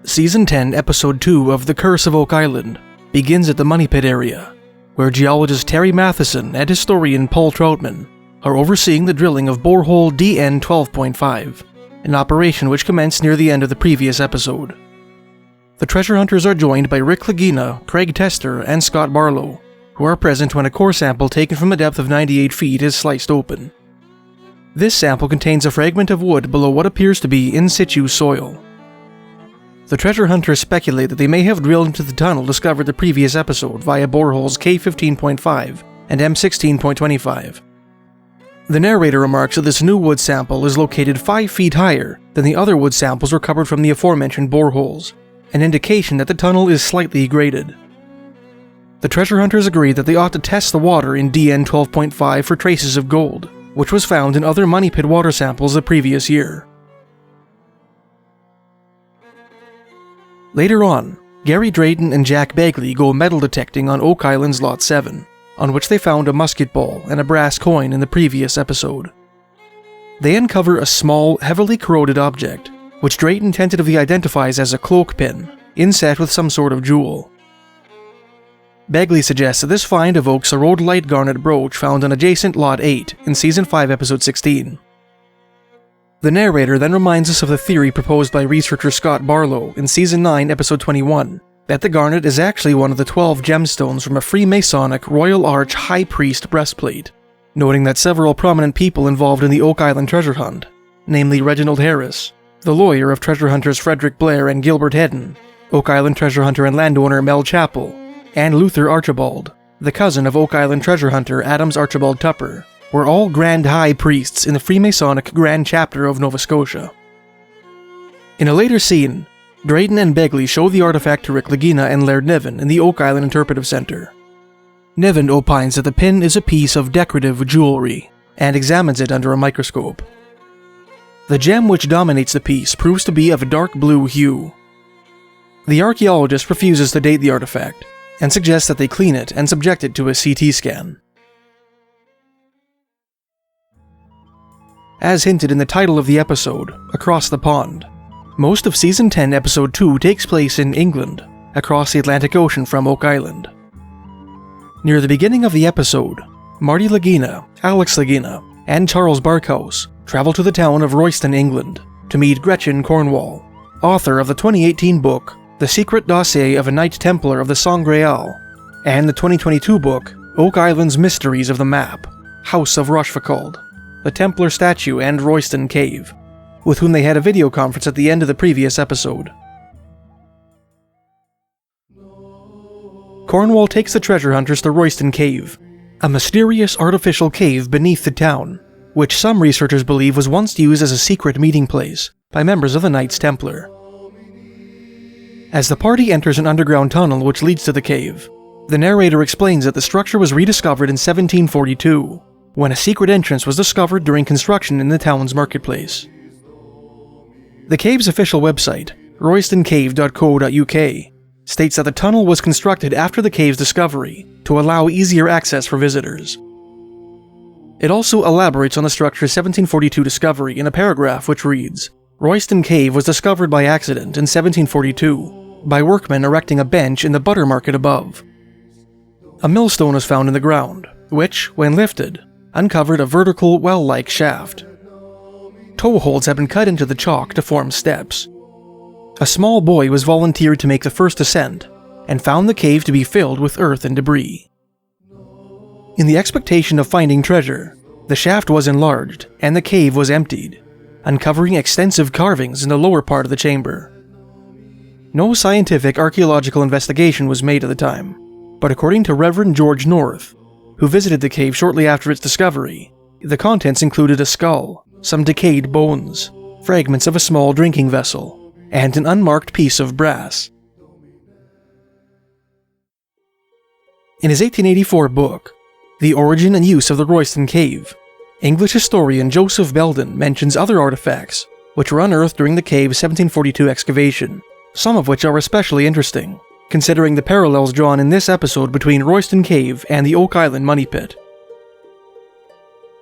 Season 10, Episode 2 of The Curse of Oak Island begins at the Money Pit area, where geologist Terry Matheson and historian Paul Troutman are overseeing the drilling of Borehole DN12.5, an operation which commenced near the end of the previous episode. The treasure hunters are joined by Rick Lagina, Craig Tester, and Scott Barlow, who are present when a core sample taken from a depth of 98 feet is sliced open. This sample contains a fragment of wood below what appears to be in situ soil. The treasure hunters speculate that they may have drilled into the tunnel discovered the previous episode via boreholes K15.5 and M16.25. The narrator remarks that this new wood sample is located 5 feet higher than the other wood samples recovered from the aforementioned boreholes, an indication that the tunnel is slightly graded. The treasure hunters agree that they ought to test the water in DN12.5 for traces of gold, which was found in other Money Pit water samples the previous year. Later on, Gary Drayton and Jack Bagley go metal detecting on Oak Island's Lot 7, on which they found a musket ball and a brass coin in the previous episode. They uncover a small, heavily corroded object, which Drayton tentatively identifies as a cloak pin, inset with some sort of jewel. Bagley suggests that this find evokes a rhodolite garnet brooch found on adjacent Lot 8 in Season 5, Episode 16. The narrator then reminds us of the theory proposed by researcher Scott Barlow in Season 9, Episode 21, that the garnet is actually one of the 12 gemstones from a Freemasonic Royal Arch High Priest breastplate, noting that several prominent people involved in the Oak Island treasure hunt, namely Reginald Harris, the lawyer of treasure hunters Frederick Blair and Gilbert Hedden, Oak Island treasure hunter and landowner Mel Chappell, and Luther Archibald, the cousin of Oak Island treasure hunter Adams Archibald Tupper, were all Grand High Priests in the Freemasonic Grand Chapter of Nova Scotia. In a later scene, Drayton and Begley show the artifact to Rick Lagina and Laird Niven in the Oak Island Interpretive Center. Niven opines that the pin is a piece of decorative jewelry, and examines it under a microscope. The gem which dominates the piece proves to be of a dark blue hue. The archaeologist refuses to date the artifact, and suggests that they clean it and subject it to a CT scan. As hinted in the title of the episode, Across the Pond, most of Season 10, Episode 2 takes place in England, across the Atlantic Ocean from Oak Island. Near the beginning of the episode, Marty Lagina, Alex Lagina, and Charles Barkhouse travel to the town of Royston, England, to meet Gretchen Cornwall, author of the 2018 book The Secret Dossier of a Knights Templar of the Sangreal, and the 2022 book Oak Island's Mysteries of the Map, House of Rochefoucauld, the Templar statue and Royston Cave, with whom they had a video conference at the end of the previous episode. Cornwall takes the treasure hunters to Royston Cave, a mysterious artificial cave beneath the town, which some researchers believe was once used as a secret meeting place by members of the Knights Templar. As the party enters an underground tunnel which leads to the cave, the narrator explains that the structure was rediscovered in 1742, when a secret entrance was discovered during construction in the town's marketplace. The cave's official website, roystoncave.co.uk, states that the tunnel was constructed after the cave's discovery to allow easier access for visitors. It also elaborates on the structure's 1742 discovery in a paragraph which reads, Royston Cave was discovered by accident in 1742 by workmen erecting a bench in the butter market above. A millstone was found in the ground, which, when lifted, uncovered a vertical well-like shaft. Toe holes had been cut into the chalk to form steps. A small boy was volunteered to make the first ascent, and found the cave to be filled with earth and debris. In the expectation of finding treasure, the shaft was enlarged, and the cave was emptied, uncovering extensive carvings in the lower part of the chamber. No scientific archaeological investigation was made at the time, but according to Reverend George North, who visited the cave shortly after its discovery, the contents included a skull, some decayed bones, fragments of a small drinking vessel, and an unmarked piece of brass. In his 1884 book, The Origin and Use of the Royston Cave, English historian Joseph Belden mentions other artifacts which were unearthed during the cave's 1742 excavation, some of which are especially interesting, considering the parallels drawn in this episode between Royston Cave and the Oak Island Money Pit.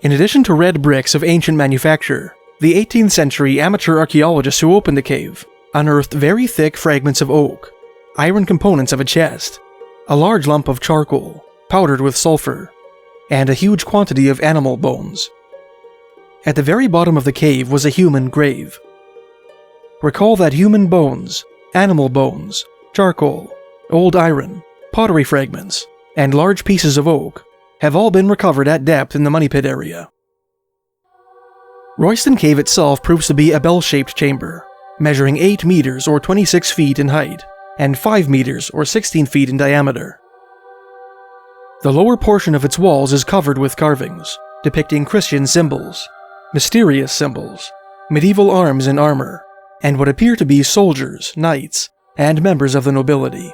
In addition to red bricks of ancient manufacture, the 18th century amateur archaeologists who opened the cave unearthed very thick fragments of oak, iron components of a chest, a large lump of charcoal, powdered with sulfur, and a huge quantity of animal bones. At the very bottom of the cave was a human grave. Recall that human bones, animal bones, charcoal, old iron, pottery fragments, and large pieces of oak have all been recovered at depth in the money pit area. Royston Cave itself proves to be a bell-shaped chamber, measuring 8 meters or 26 feet in height, and 5 meters or 16 feet in diameter. The lower portion of its walls is covered with carvings, depicting Christian symbols, mysterious symbols, medieval arms and armor, and what appear to be soldiers, knights, and members of the nobility.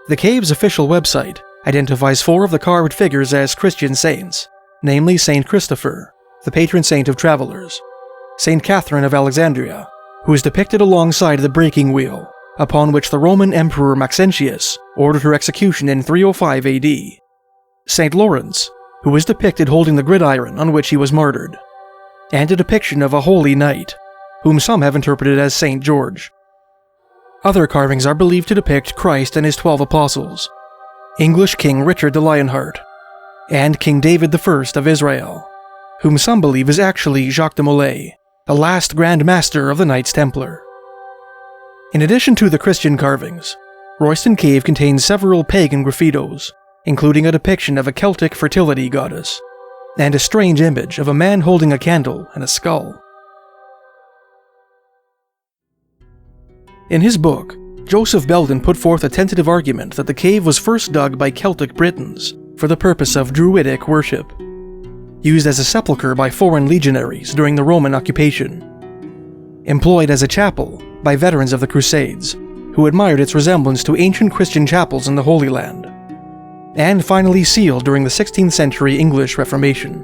The cave's official website identifies 4 of the carved figures as Christian saints, namely Saint Christopher, the patron saint of travelers, Saint Catherine of Alexandria, who is depicted alongside the breaking wheel, upon which the Roman Emperor Maxentius ordered her execution in 305 AD, Saint Lawrence, who is depicted holding the gridiron on which he was martyred, and a depiction of a holy knight, whom some have interpreted as Saint George. Other carvings are believed to depict Christ and his 12 apostles, English King Richard the Lionheart, and King David I of Israel, whom some believe is actually Jacques de Molay, the last Grand Master of the Knights Templar. In addition to the Christian carvings, Royston Cave contains several pagan graffitos, including a depiction of a Celtic fertility goddess, and a strange image of a man holding a candle and a skull. In his book, Joseph Belden put forth a tentative argument that the cave was first dug by Celtic Britons for the purpose of druidic worship, used as a sepulchre by foreign legionaries during the Roman occupation, employed as a chapel by veterans of the Crusades, who admired its resemblance to ancient Christian chapels in the Holy Land, and finally sealed during the 16th century English Reformation.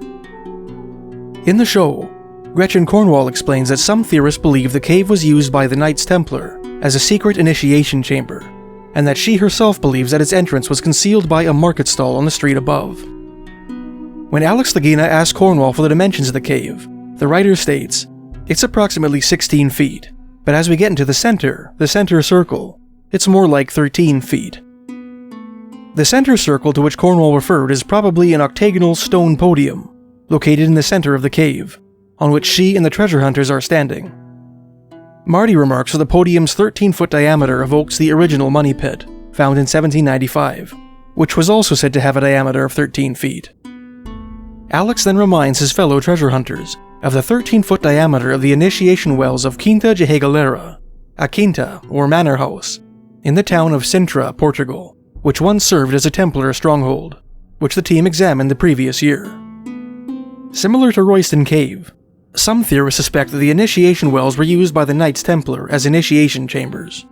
In the show, Gretchen Cornwall explains that some theorists believe the cave was used by the Knights Templar as a secret initiation chamber, and that she herself believes that its entrance was concealed by a market stall on the street above. When Alex Lagina asks Cornwall for the dimensions of the cave, the writer states, "It's approximately 16 feet, but as we get into the center circle, it's more like 13 feet. The center circle to which Cornwall referred is probably an octagonal stone podium, located in the center of the cave, on which she and the treasure hunters are standing. Marty remarks that the podium's 13-foot diameter evokes the original money pit, found in 1795, which was also said to have a diameter of 13 feet. Alex then reminds his fellow treasure hunters of the 13-foot diameter of the initiation wells of Quinta de Regalera, a quinta, or manor house, in the town of Sintra, Portugal, which once served as a Templar stronghold, which the team examined the previous year. Similar to Royston Cave, some theorists suspect that the initiation wells were used by the Knights Templar as initiation chambers.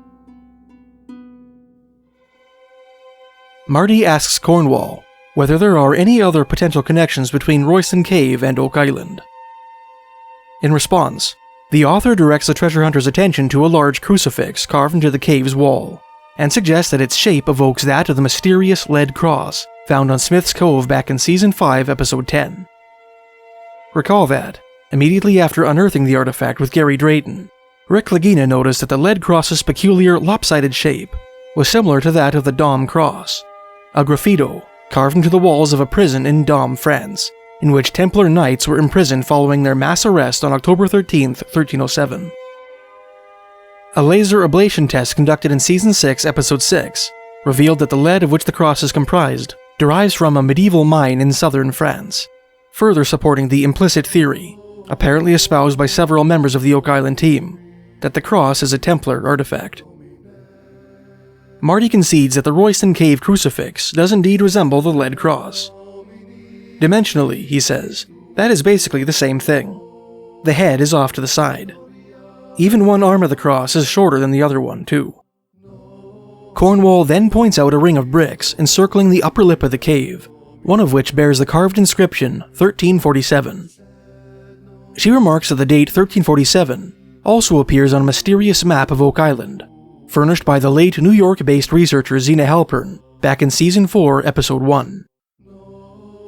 Marty asks Cornwall whether there are any other potential connections between Royston Cave and Oak Island. In response, the author directs the treasure hunter's attention to a large crucifix carved into the cave's wall, and suggests that its shape evokes that of the mysterious lead cross found on Smith's Cove back in Season 5, Episode 10. Recall that, immediately after unearthing the artifact with Gary Drayton, Rick Lagina noticed that the lead cross's peculiar lopsided shape was similar to that of the Dom Cross, a graffito carved into the walls of a prison in Dom, France, in which Templar knights were imprisoned following their mass arrest on October 13, 1307. A laser ablation test conducted in Season 6, Episode 6, revealed that the lead of which the cross is comprised derives from a medieval mine in southern France, further supporting the implicit theory, apparently espoused by several members of the Oak Island team, that the cross is a Templar artifact. Marty concedes that the Royston Cave crucifix does indeed resemble the lead cross. Dimensionally, he says, that is basically the same thing. The head is off to the side. Even one arm of the cross is shorter than the other one, too. Cornwall then points out a ring of bricks encircling the upper lip of the cave, one of which bears the carved inscription 1347. She remarks that the date 1347 also appears on a mysterious map of Oak Island, furnished by the late New York-based researcher Zena Halpern back in Season 4, Episode 1.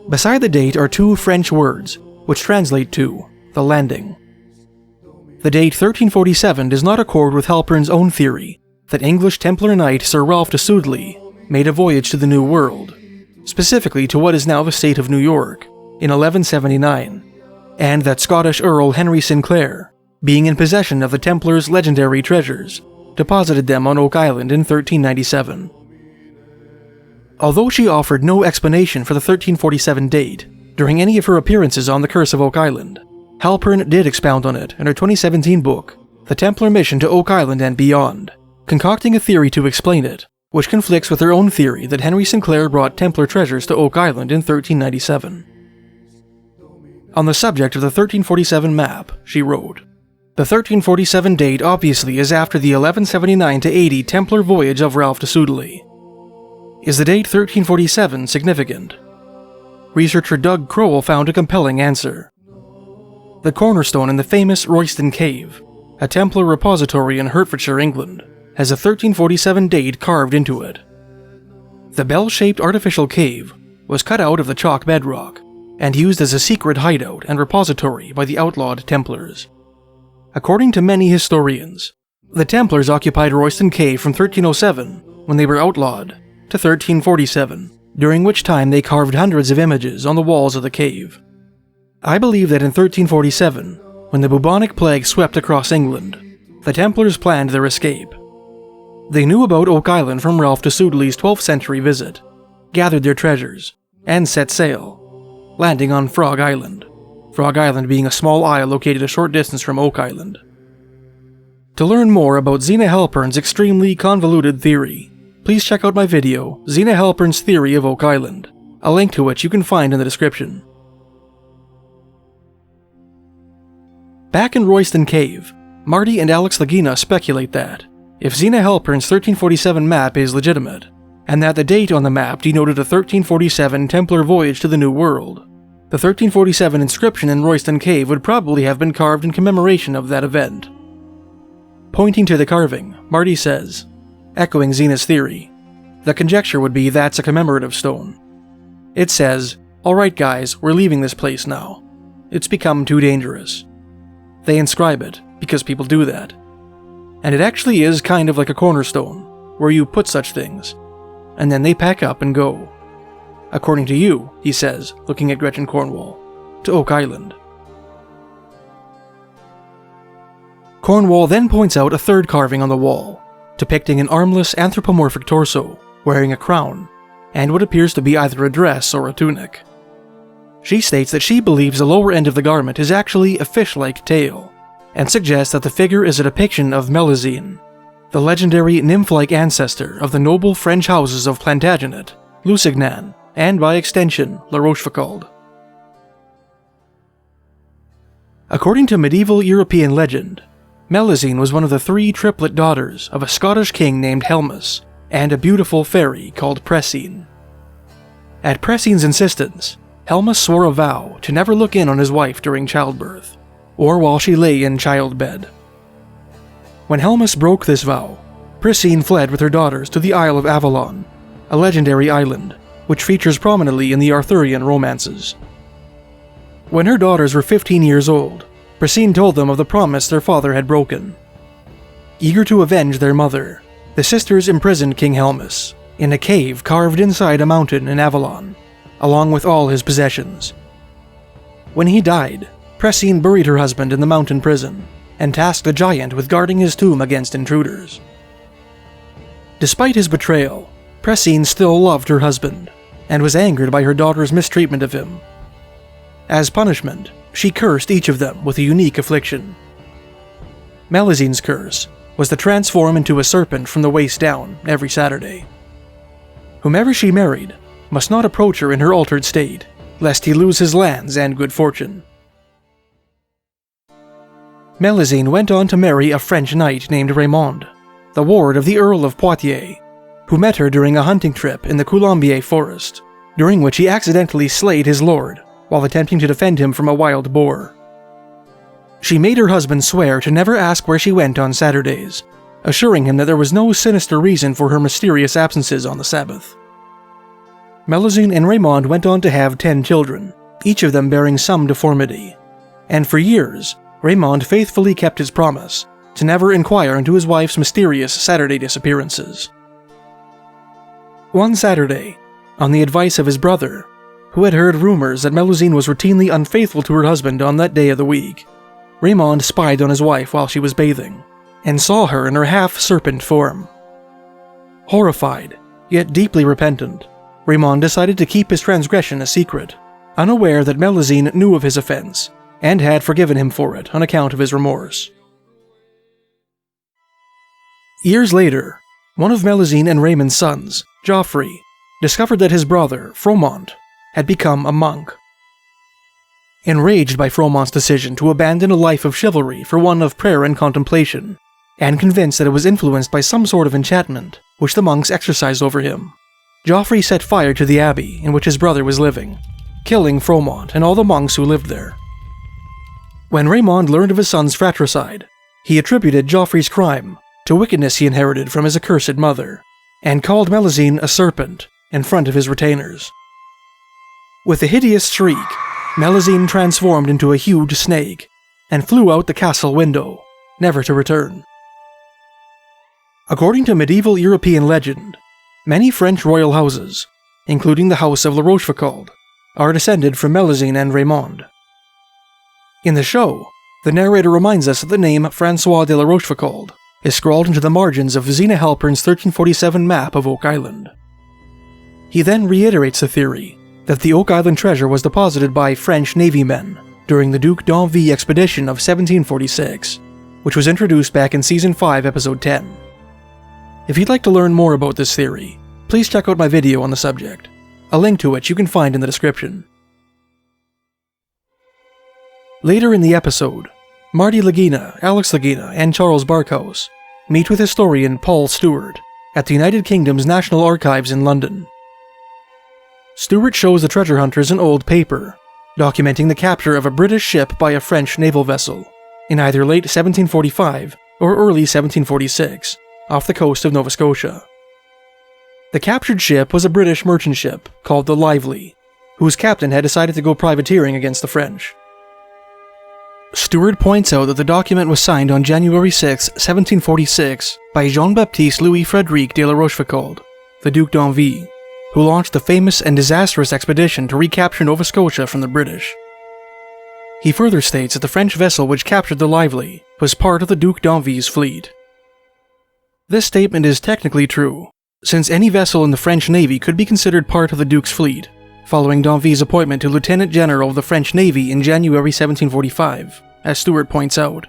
Beside the date are 2 French words, which translate to the landing. The date 1347 does not accord with Halpern's own theory that English Templar Knight Sir Ralph de Sudeley made a voyage to the New World, specifically to what is now the state of New York, in 1179, and that Scottish Earl Henry Sinclair, being in possession of the Templars' legendary treasures, deposited them on Oak Island in 1397. Although she offered no explanation for the 1347 date during any of her appearances on the Curse of Oak Island, Halpern did expound on it in her 2017 book, The Templar Mission to Oak Island and Beyond, concocting a theory to explain it, which conflicts with her own theory that Henry Sinclair brought Templar treasures to Oak Island in 1397. On the subject of the 1347 map, she wrote, "The 1347 date obviously is after the 1179-80 Templar voyage of Ralph de Sudeley. Is the date 1347 significant?" Researcher Doug Crowell found a compelling answer. The cornerstone in the famous Royston Cave, a Templar repository in Hertfordshire, England, has a 1347 date carved into it. The bell-shaped artificial cave was cut out of the chalk bedrock and used as a secret hideout and repository by the outlawed Templars. According to many historians, the Templars occupied Royston Cave from 1307, when they were outlawed, to 1347, during which time they carved hundreds of images on the walls of the cave. I believe that in 1347, when the bubonic plague swept across England, the Templars planned their escape. They knew about Oak Island from Ralph de Sudeley's 12th century visit, gathered their treasures, and set sail, landing on Frog Island being a small isle located a short distance from Oak Island. To learn more about Zena Halpern's extremely convoluted theory, please check out my video, Zena Halpern's Theory of Oak Island, a link to which you can find in the description. Back in Royston Cave, Marty and Alex Lagina speculate that, if Zena Halpern's 1347 map is legitimate, and that the date on the map denoted a 1347 Templar voyage to the New World, the 1347 inscription in Royston Cave would probably have been carved in commemoration of that event. Pointing to the carving, Marty says, echoing Zena's theory, the conjecture would be that's a commemorative stone. It says, "Alright guys, we're leaving this place now. It's become too dangerous." They inscribe it, because people do that. And it actually is kind of like a cornerstone, where you put such things, and then they pack up and go. According to you, he says, looking at Gretchen Cornwall, to Oak Island. Cornwall then points out a third carving on the wall, depicting an armless anthropomorphic torso, wearing a crown, and what appears to be either a dress or a tunic. She states that she believes the lower end of the garment is actually a fish-like tail, and suggests that the figure is a depiction of Melusine, the legendary nymph-like ancestor of the noble French houses of Plantagenet, Lusignan, and by extension, La Rochefoucauld. According to medieval European legend, Melusine was one of the 3 triplet daughters of a Scottish king named Helmus and a beautiful fairy called Pressine. At Pressine's insistence, Helmus swore a vow to never look in on his wife during childbirth, or while she lay in childbed. When Helmus broke this vow, Pressine fled with her daughters to the Isle of Avalon, a legendary island, which features prominently in the Arthurian romances. When her daughters were 15 years old, Pressine told them of the promise their father had broken. Eager to avenge their mother, the sisters imprisoned King Helmus in a cave carved inside a mountain in Avalon, along with all his possessions. When he died, Pressine buried her husband in the mountain prison, and tasked a giant with guarding his tomb against intruders. Despite his betrayal, Pressine still loved her husband, and was angered by her daughter's mistreatment of him. As punishment, she cursed each of them with a unique affliction. Melusine's curse was to transform into a serpent from the waist down every Saturday. Whomever she married must not approach her in her altered state, lest he lose his lands and good fortune. Melusine went on to marry a French knight named Raymond, the ward of the Earl of Poitiers, who met her during a hunting trip in the Coulombier forest, during which he accidentally slayed his lord while attempting to defend him from a wild boar. She made her husband swear to never ask where she went on Saturdays, assuring him that there was no sinister reason for her mysterious absences on the Sabbath. Melusine and Raymond went on to have 10 children, each of them bearing some deformity, and for years, Raymond faithfully kept his promise to never inquire into his wife's mysterious Saturday disappearances. One Saturday, on the advice of his brother, who had heard rumors that Melusine was routinely unfaithful to her husband on that day of the week, Raymond spied on his wife while she was bathing, and saw her in her half-serpent form. Horrified, yet deeply repentant, Raymond decided to keep his transgression a secret, unaware that Melusine knew of his offense, and had forgiven him for it on account of his remorse. Years later, one of Melusine and Raymond's sons, Geoffrey, discovered that his brother, Fromont, had become a monk. Enraged by Fromont's decision to abandon a life of chivalry for one of prayer and contemplation, and convinced that it was influenced by some sort of enchantment which the monks exercised over him, Geoffrey set fire to the abbey in which his brother was living, killing Fromont and all the monks who lived there. When Raymond learned of his son's fratricide, he attributed Geoffrey's crime to wickedness he inherited from his accursed mother, and called Melusine a serpent in front of his retainers. With a hideous shriek, Melusine transformed into a huge snake and flew out the castle window, never to return. According to medieval European legend, many French royal houses, including the House of La Rochefoucauld, are descended from Melusine and Raymond. In the show, the narrator reminds us that the name François de la Rochefoucauld is scrawled into the margins of Zena Halpern's 1347 map of Oak Island. He then reiterates the theory that the Oak Island treasure was deposited by French Navy men during the Duc d'Anville expedition of 1746, which was introduced back in Season 5, Episode 10. If you'd like to learn more about this theory, please check out my video on the subject. A link to it you can find in the description. Later in the episode, Marty Lagina, Alex Lagina, and Charles Barkhouse meet with historian Paul Stewart at the United Kingdom's National Archives in London. Stewart shows the treasure hunters an old paper documenting the capture of a British ship by a French naval vessel in either late 1745 or early 1746 off the coast of Nova Scotia. The captured ship was a British merchant ship called the Lively, whose captain had decided to go privateering against the French. Stewart points out that the document was signed on January 6, 1746 by Jean-Baptiste Louis-Frédéric de la Rochefoucauld, the Duc d'Anville, who launched the famous and disastrous expedition to recapture Nova Scotia from the British. He further states that the French vessel which captured the Lively was part of the Duc d'Anville's fleet. This statement is technically true, since any vessel in the French Navy could be considered part of the Duke's fleet, following d'Anville's appointment to Lieutenant General of the French Navy in January 1745, as Stewart points out.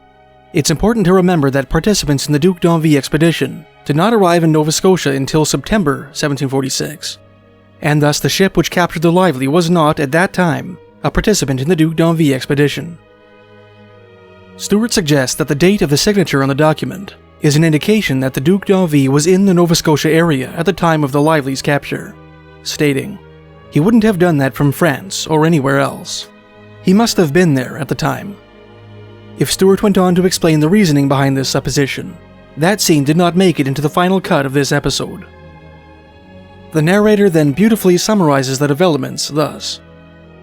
It's important to remember that participants in the Duc d'Anville expedition did not arrive in Nova Scotia until September 1746, and thus the ship which captured the Lively was not, at that time, a participant in the Duc d'Anville expedition. Stewart suggests that the date of the signature on the document is an indication that the Duc d'Anville was in the Nova Scotia area at the time of the Lively's capture, stating, "He wouldn't have done that from France or anywhere else. He must have been there at the time." If Stewart went on to explain the reasoning behind this supposition, that scene did not make it into the final cut of this episode. The narrator then beautifully summarizes the developments thus.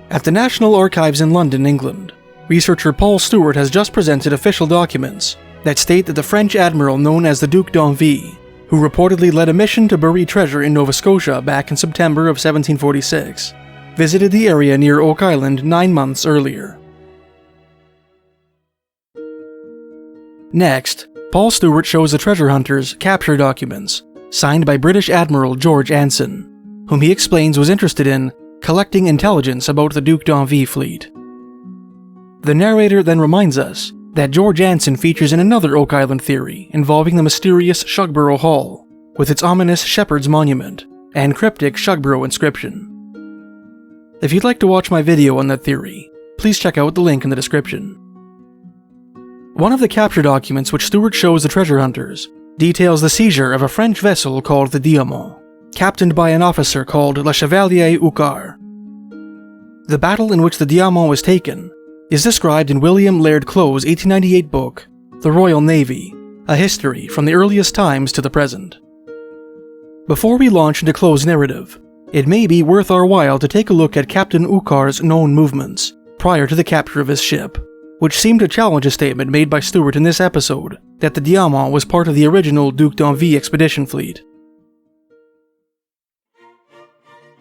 At the National Archives in London, England, researcher Paul Stewart has just presented official documents that state that the French admiral known as the Duc d'Anville, who reportedly led a mission to bury treasure in Nova Scotia back in September of 1746, visited the area near Oak Island 9 months earlier. Next, Paul Stewart shows the treasure hunters capture documents signed by British Admiral George Anson, whom he explains was interested in collecting intelligence about the Duc d'Anville fleet. The narrator then reminds us that George Anson features in another Oak Island theory involving the mysterious Shugborough Hall, with its ominous shepherd's monument and cryptic Shugborough inscription. If you'd like to watch my video on that theory, please check out the link in the description. One of the capture documents which Stewart shows the treasure hunters details the seizure of a French vessel called the Diamont, captained by an officer called Le Chevalier Hucard. The battle in which the Diamont was taken is described in William Laird Clowe's 1898 book, The Royal Navy, a history from the earliest times to the present. Before we launch into Clowe's narrative, it may be worth our while to take a look at Captain Hucard's known movements prior to the capture of his ship, which seemed to challenge a statement made by Stewart in this episode that the Diamont was part of the original Duc d'Envie expedition fleet.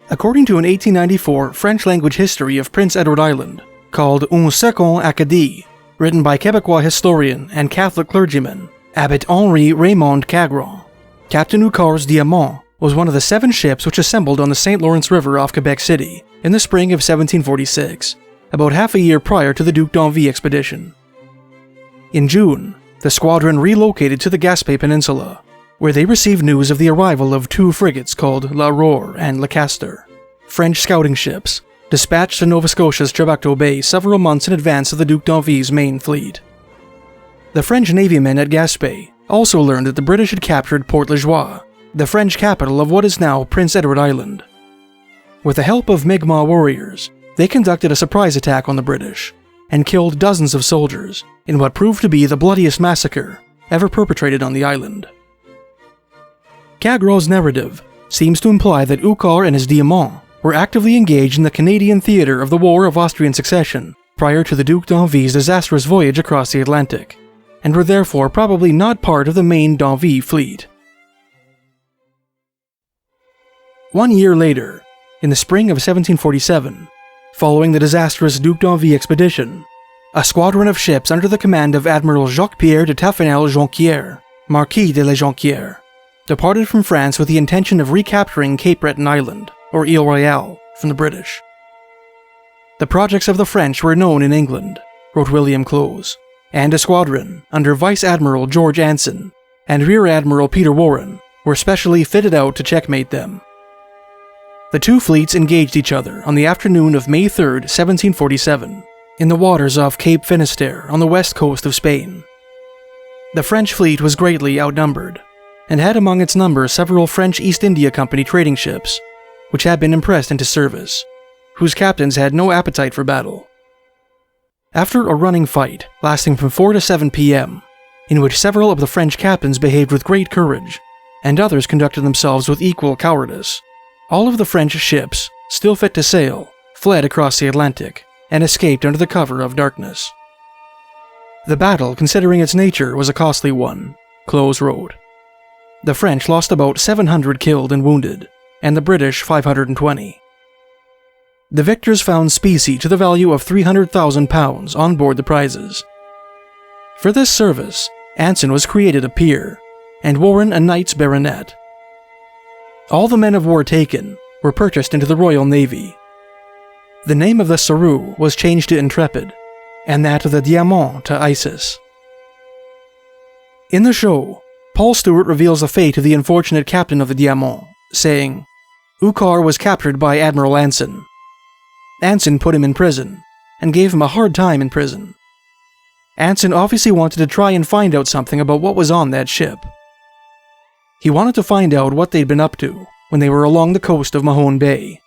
According to an 1894 French-language history of Prince Edward Island, called Un Second Acadie, written by Quebecois historian and Catholic clergyman Abbot Henri Raymond Cagron, Captain Hucar's Diamant was one of the 7 ships which assembled on the St. Lawrence River off Quebec City in the spring of 1746, about half a year prior to the Duc d'Envie expedition. In June, the squadron relocated to the Gaspé Peninsula, where they received news of the arrival of 2 frigates called L'Aurore and Le Castor, French scouting ships, dispatched to Nova Scotia's Chebucto Bay several months in advance of the Duc d'Envie's main fleet. The French navymen at Gaspé also learned that the British had captured Port Le Joie, the French capital of what is now Prince Edward Island. With the help of Mi'kmaq warriors, they conducted a surprise attack on the British, and killed dozens of soldiers in what proved to be the bloodiest massacre ever perpetrated on the island. Cagron's narrative seems to imply that Hucar and his Diamant were actively engaged in the Canadian theater of the War of Austrian Succession prior to the Duc d'Envie's disastrous voyage across the Atlantic, and were therefore probably not part of the main d'Envie fleet. 1 year later, in the spring of 1747, following the disastrous Duc d'Envie expedition, a squadron of ships under the command of Admiral Jacques-Pierre de Taffanel-Jonquière, Marquis de la Jonquière, departed from France with the intention of recapturing Cape Breton Island, or Ile Royale, from the British. The projects of the French were known in England, wrote William Close, and a squadron under Vice Admiral George Anson and Rear Admiral Peter Warren were specially fitted out to checkmate them. The 2 fleets engaged each other on the afternoon of May 3, 1747, in the waters off Cape Finisterre on the west coast of Spain. The French fleet was greatly outnumbered, and had among its number several French East India Company trading ships, which had been impressed into service, whose captains had no appetite for battle. After a running fight lasting from 4 to 7 p.m., in which several of the French captains behaved with great courage, and others conducted themselves with equal cowardice, all of the French ships, still fit to sail, fled across the Atlantic and escaped under the cover of darkness. The battle, considering its nature, was a costly one, Close wrote. The French lost about 700 killed and wounded, and the British 520. The victors found specie to the value of £300,000 on board the prizes. For this service, Anson was created a peer, and Warren a Knight's baronet. All the men of war taken were purchased into the Royal Navy. The name of the Saru was changed to Intrepid, and that of the Diamant to Isis. In the show, Paul Stewart reveals the fate of the unfortunate captain of the Diamant, saying, Hucar was captured by Admiral Anson. Anson put him in prison, and gave him a hard time in prison. Anson obviously wanted to try and find out something about what was on that ship. He wanted to find out what they'd been up to when they were along the coast of Mahone Bay.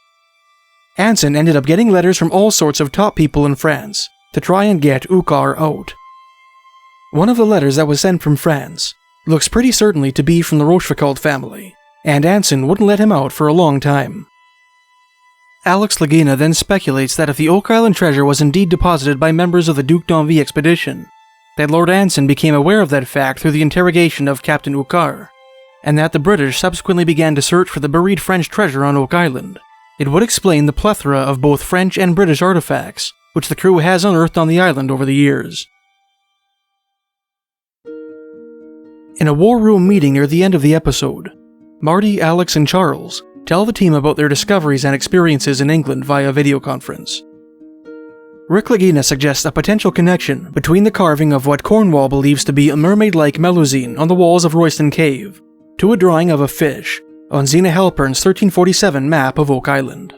Anson ended up getting letters from all sorts of top people in France to try and get Hucar out. One of the letters that was sent from France looks pretty certainly to be from the Rochefoucauld family, and Anson wouldn't let him out for a long time. Alex Lagina then speculates that if the Oak Island treasure was indeed deposited by members of the Duc d'Envie expedition, that Lord Anson became aware of that fact through the interrogation of Captain Hucar, and that the British subsequently began to search for the buried French treasure on Oak Island. It would explain the plethora of both French and British artifacts which the crew has unearthed on the island over the years. In a war room meeting near the end of the episode, Marty, Alex, and Charles tell the team about their discoveries and experiences in England via video conference. Rick Lagina suggests a potential connection between the carving of what Cornwall believes to be a mermaid-like Melusine on the walls of Royston Cave to a drawing of a fish on Zena Halpern's 1347 map of Oak Island.